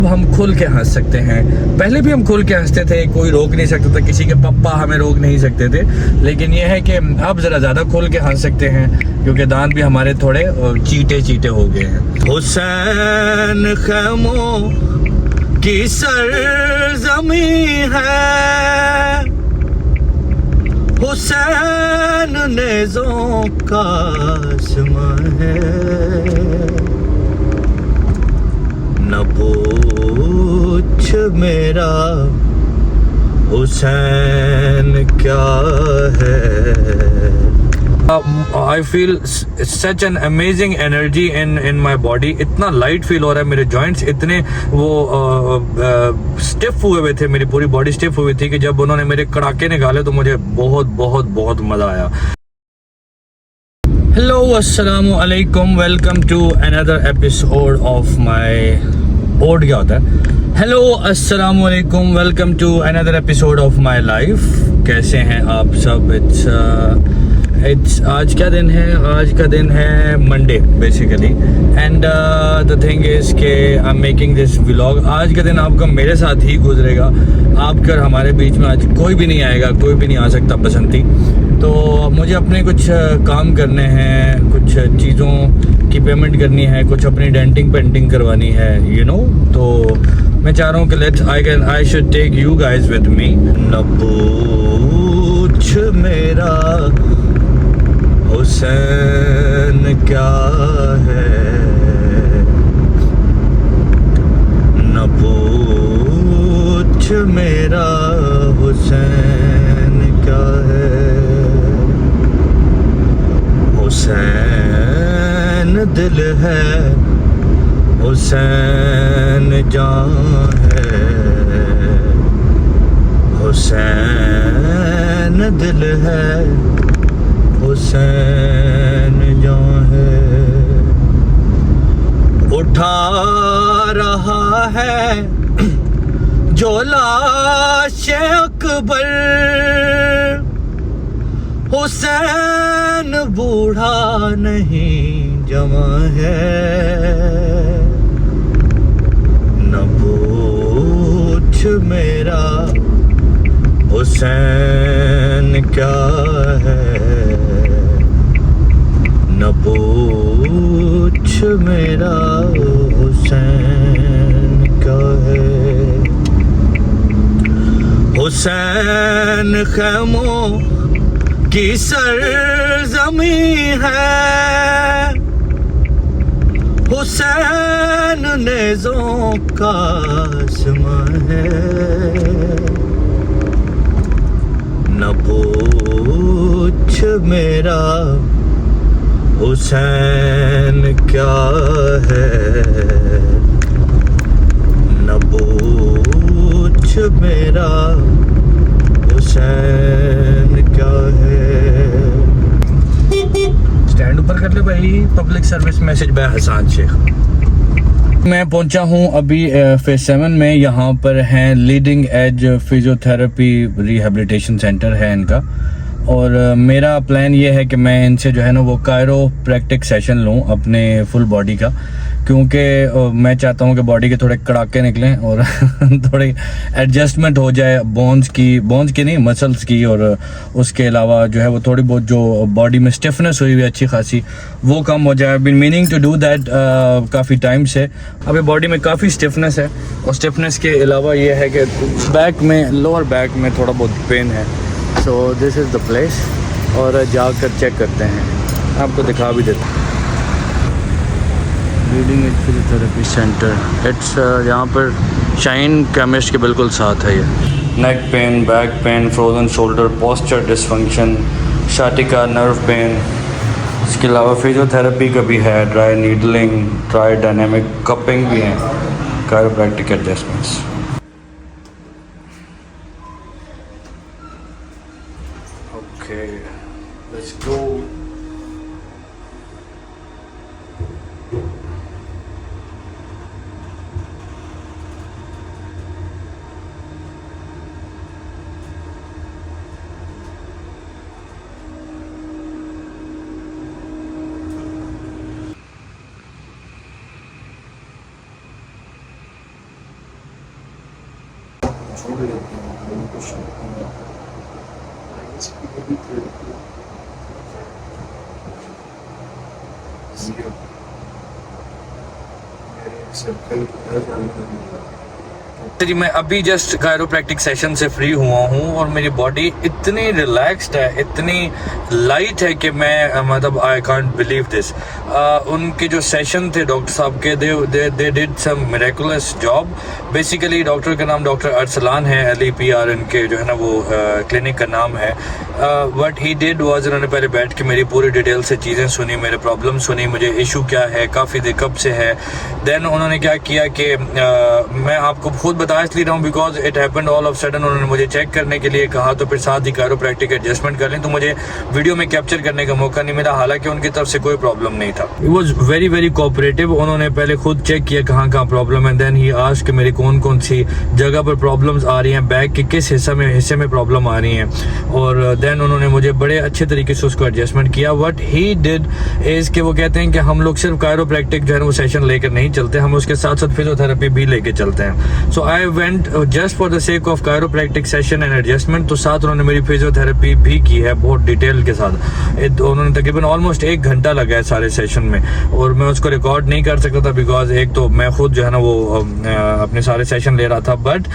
हम खुल के हंस सकते हैं। पहले भी हम खुल के हंसते थे, कोई रोक नहीं सकता था, किसी के पप्पा हमें रोक नहीं सकते थे। लेकिन यह है कि अब ज़रा ज़्यादा खुल के हंस सकते हैं क्योंकि दांत भी हमारे थोड़े चीटे चीटे हो गए हैं। हुसैन खैमों की सरज़मी है, हुसैन नेज़ों का आसमां है, न पूछ मेरा हुसैन क्या है। I feel such an amazing energy in my body। इतना लाइट फील हो रहा है, मेरे जॉइंट्स इतने वो स्टिफ हुए हुए थे, मेरी पूरी बॉडी स्टिफ हुई थी कि जब उन्होंने मेरे कड़ाके निकाले तो मुझे बहुत बहुत बहुत मज़ा आया। हेलो अस्सलामु अलैकुम, welcome to another episode of my ओड क्या होता है। हेलो अस्सलामु अलैकुम, welcome to another episode of my life. कैसे हैं आप सब? इट्स आज क्या दिन है? आज का दिन है Monday basically, and the thing is के I am making this vlog. आज का दिन आपका मेरे साथ ही गुजरेगा। आपके और हमारे बीच में आज कोई भी नहीं आएगा, कोई भी नहीं आ सकता बसंती। तो मुझे अपने कुछ काम करने हैं, कुछ चीज़ों की पेमेंट करनी है, कुछ अपनी डेंटिंग पेंटिंग करवानी है, यू नो। तो मैं चाह रहा हूँ कि I should take you guys with me. न पूछ मेरा हुसैन क्या है, न पूछ मेरा हुसैन क्या है। हुसैन दिल है, हुसैन जान है, हुसैन दिल है, हुसैन जान है। उठा रहा है जो लाश अकबर, हुसैन बूढ़ा नहीं जवां है, न पूछ मेरा हुसैन क्या है, न पूछ मेरा हुसैन क्या है। हुसैन खैमों की सरज़मी है, हुसैन नेज़ों का आसमां है, न पूछ मेरा हुसैन क्या है, न पूछ मेरा हुसैन क्या है। स्टैंड ऊपर कर ले भाई, public service message by Hasan Shaikh. मैं पहुंचा हूं अभी फेज 7 में। यहाँ पर हैं leading edge physiotherapy rehabilitation centre है इनका, और मेरा प्लान ये है कि मैं इनसे जो है ना वो कायरोप्रैक्टिक सेशन लूँ अपने फुल बॉडी का, क्योंकि मैं चाहता हूँ कि बॉडी के थोड़े कड़ाके निकलें और थोड़ी एडजस्टमेंट हो जाए बोन्स की नहीं, मसल्स की, और उसके अलावा जो है वो थोड़ी बहुत जो बॉडी में स्टिफनेस हुई हुई अच्छी खासी वो कम हो जाए। बिन मीनिंग टू डू दैट काफ़ी टाइम से। अभी बॉडी में काफ़ी स्टिफनेस है, और स्टिफनेस के अलावा ये है कि बैक में, लोअर बैक में थोड़ा बहुत पेन है। So this is the place, और जाकर चेक करते हैं, आपको दिखा भी देते हैं। Leading edge physiotherapy centre, it's यहाँ पर शाइन केमिस्ट के बिल्कुल साथ है ये। Neck pain, back pain, frozen shoulder, posture dysfunction, शाटिका नर्व पेन, इसके अलावा फिजियोथेरेपी का भी है, dry needling, dry dynamic cupping भी है, chiropractic adjustments. Okay, let's go. छोड़ देते हैं लोगों को शौक होता है। इसकी भी थेरेपी मेरे सर्कल जी मैं अभी जस्ट कायरोप्रैक्टिक सेशन से फ्री हुआ हूँ और मेरी बॉडी इतनी रिलैक्स्ड है, इतनी लाइट है कि मैं मतलब आई कांट बिलीव दिस। उनके जो सेशन थे डॉक्टर साहब के, they did some miraculous job. Basically doctor का नाम डॉक्टर अरसलान है, LEPR इनके जो है ना वो क्लिनिक का नाम है। व्हाट ही डिड वाज, उन्होंने पहले बैठ के मेरी पूरी डिटेल से चीज़ें सुनी, मेरे प्रॉब्लम सुनी, मुझे इशू क्या है, काफ़ी देर कब से है। देन उन्होंने क्या किया कि मैं आपको खुद बता इसलिए रहा हूँ because it happened all of sudden. उन्होंने मुझे चेक करने के लिए कहा तो फिर साथ ही कायरोप्रैक्टिक एडजस्टमेंट कर लें, तो मुझे वीडियो में कैप्चर करने का मौका नहीं मिला, हालांकि उनकी तरफ से कोई प्रॉब्लम नहीं था। It was very very cooperative. उन्होंने पहले खुद चेक किया कहाँ कहाँ प्रॉब्लम है, देन ही आस्क्ड कि मेरी कौन कौन सी जगह पर प्रॉब्लम्स आ रही हैं, बैक के किस हिस्से में प्रॉब्लम आ रही हैं, और देन उन्होंने मुझे बड़े अच्छे तरीके से उसको एडजस्टमेंट किया। व्हाट ही डिड इज कि वो कहते हैं कि हम लोग सिर्फ कायरोप्रैक्टिक जो है वो सेशन लेकर नहीं चलते, हम उसके साथ साथ फिजियोथेरेपी भी लेके चलते हैं। So I went just for the sake of chiropractic session and adjustment. तो साथ उन्होंने मेरी फिजियोथेरेपी भी की है बहुत डिटेल के साथ। उन्होंने तकरीबन ऑलमोस्ट 1 घंटा लगा है सारे सेशन में, और मैं उसको रिकॉर्ड नहीं कर सकता था बिकॉज एक तो मैं खुद जो है ना वो अपने सारे सेशन ले रहा था। But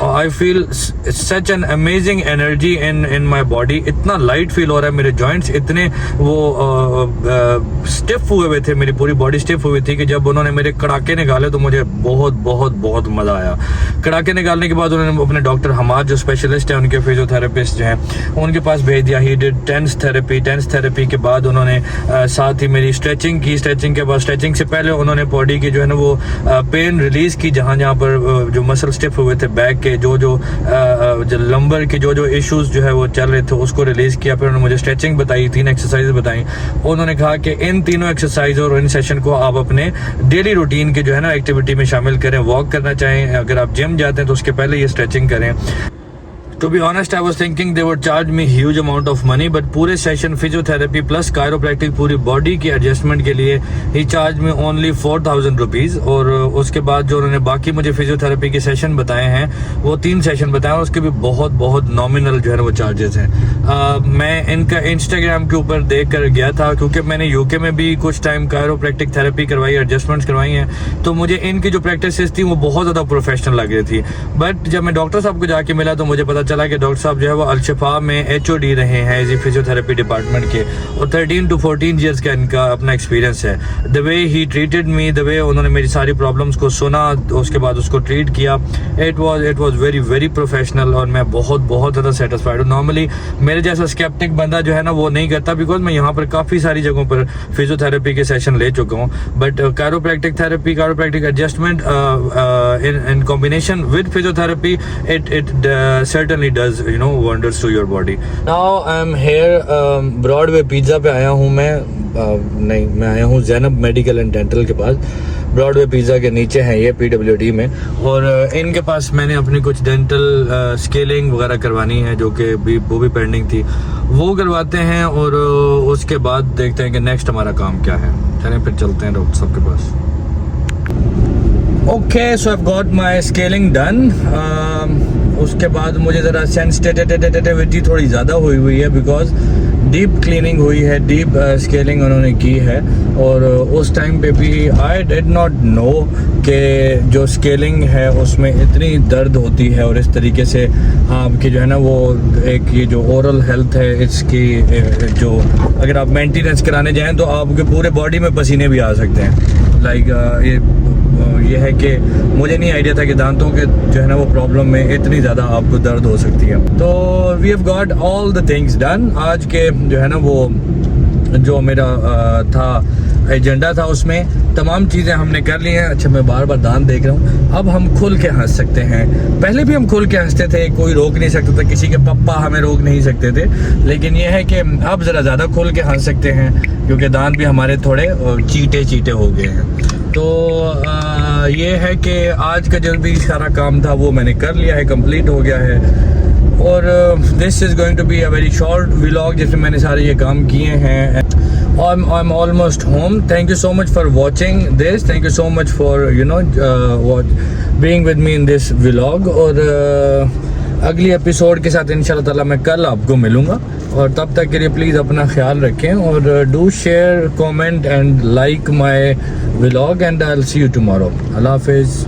I feel such an amazing energy in my body. इतना लाइट फील हो रहा है, मेरे जॉइंट्स इतने वो स्टिफ हुए थे, मेरी पूरी बॉडी स्टिफ हुई थी कि जब उन्होंने मेरे कड़ाके निकाले तो मुझे बहुत बहुत बहुत मज़ा आया। कड़ाके निकालने के बाद उन्होंने अपने डॉक्टर हमाद जो स्पेशलिस्ट हैं, उनके फिजियोथेरेपिस्ट जो हैं, उनके पास भेज दिया। ही डिड टेंस थेरेपी के बाद उन्होंने साथ ही मेरी स्ट्रेचिंग की। स्ट्रेचिंग के बाद, स्ट्रेचिंग से पहले उन्होंने बॉडी की जो है ना वो पेन रिलीज की, जहाँ जहाँ पर जो मसल स्टिफ हुए थे बैक के, जो लंबर के जो इश्यूज जो है वो चल रहे थे उसको रिलीज किया। फिर उन्होंने मुझे स्ट्रेचिंग बताई, 3 एक्सरसाइज बताई। उन्होंने कहा कि इन तीनों एक्सरसाइज और इन सेशन को आप अपने डेली रूटीन के जो है ना एक्टिविटी में शामिल करें। वॉक करना चाहें, अगर आप जिम जाते हैं तो उसके पहले ये स्ट्रेचिंग करें। To be honest, I was thinking they would charge me huge amount of money, but पूरे सेशन फिजियोथेरेपी प्लस कायरोप्रैक्टिक पूरी बॉडी की एडजस्टमेंट के लिए ही चार्ज में ओनली 4000 रुपीज़। और उसके बाद जो उन्होंने बाकी मुझे फिजियोथेरेपी के सेशन बताए हैं, वो 3 सेशन बताए, उसके भी बहुत बहुत नॉमिनल जो है वो चार्जेस हैं। मैं इनका इंस्टाग्राम के ऊपर देख कर गया था, क्योंकि मैंने यूके में भी कुछ टाइम कायरोप्रैक्टिक थेरेपी करवाई, एडजस्टमेंट्स करवाई हैं, तो मुझे इनकी जो प्रैक्टिस थी वो बहुत ज़्यादा प्रोफेशनल लग रही थी। बट जब मैं डॉक्टर साहब को जाके मिला तो मुझे पता चला कि डॉक्टर साहब जो है वो अल-शिफा में HOD रहे हैं एज ए फिजियोथेरेपी डिपार्टमेंट के, और 13 to 14 ईयर्स का इनका अपना एक्सपीरियंस है। The way he treated me, the way उन्होंने मेरी सारी प्रॉब्लम्स को सुना, उसके बाद उसको ट्रीट किया, it was very very professional, और मैं बहुत ज़्यादा सेटिस्फाइड हूँ। नॉर्मली मेरे जैसा स्केप्टिक बंदा जो है ना वो नहीं करता, बिकॉज मैं यहाँ पर काफ़ी सारी जगहों पर फिजियोथेरेपी के सेशन ले चुका हूँ। But chiropractic therapy, chiropractic adjustment in combination with physiotherapy, it certainly does wonders to your body. Now I'm here Broadway pizza पे आया हूँ मैं आया हूँ ज़ैनब मेडिकल एंड डेंटल के पास। ब्रॉडवे पिज़्ज़ा के नीचे है ये PWD में, और इनके पास मैंने अपनी कुछ डेंटल स्केलिंग वगैरह करवानी है, जो कि वो भी पेंडिंग थी, वो करवाते हैं, और उसके बाद देखते हैं कि नेक्स्ट हमारा काम क्या है। चलें फिर चलते हैं डॉक्टर साहब के पास। Okay, so I got my scaling done. उसके बाद मुझे ज़रा सेंसिटिविटी थोड़ी ज़्यादा हुई है, बिकॉज डीप क्लीनिंग हुई है, डीप स्केलिंग उन्होंने की है, और उस टाइम पे भी आई डिड नॉट नो कि जो स्केलिंग है उसमें इतनी दर्द होती है, और इस तरीके से आपकी जो है ना वो एक ये जो ओरल हेल्थ है इसकी जो अगर आप मेंटेनेंस कराने जाएं तो आपके पूरे बॉडी में पसीने भी आ सकते हैं। लाइक ये है कि मुझे नहीं आइडिया था कि दांतों के जो है ना वो प्रॉब्लम में इतनी ज़्यादा आपको दर्द हो सकती है। तो we have got all the things done. आज के जो है ना वो जो मेरा था एजेंडा था उसमें तमाम चीज़ें हमने कर ली हैं। अच्छा, मैं बार बार दांत देख रहा हूँ। अब हम खुल के हंस सकते हैं। पहले भी हम खुल के हंसते थे, कोई रोक नहीं सकता था, किसी के पप्पा हमें रोक नहीं सकते थे, लेकिन यह है कि अब ज़रा ज़्यादा खुल के हंस सकते हैं, क्योंकि दांत भी हमारे थोड़े चीटे हो गए हैं। तो ये है कि आज का जो भी सारा काम था वो मैंने कर लिया है, कंप्लीट हो गया है। और this is going to be a very short vlog जिसमें मैंने सारे ये काम किए हैं. I'm almost home. Thank you so much for watching this. Thank you so much for being with me in this vlog. और अगली एपिसोड के साथ इंशाल्लाह ताला मैं कल आपको मिलूँगा. और तब तक के लिए प्लीज़ अपना ख्याल रखें और do share, comment and like my vlog and I will see you tomorrow. अल्लाह हाफिज़.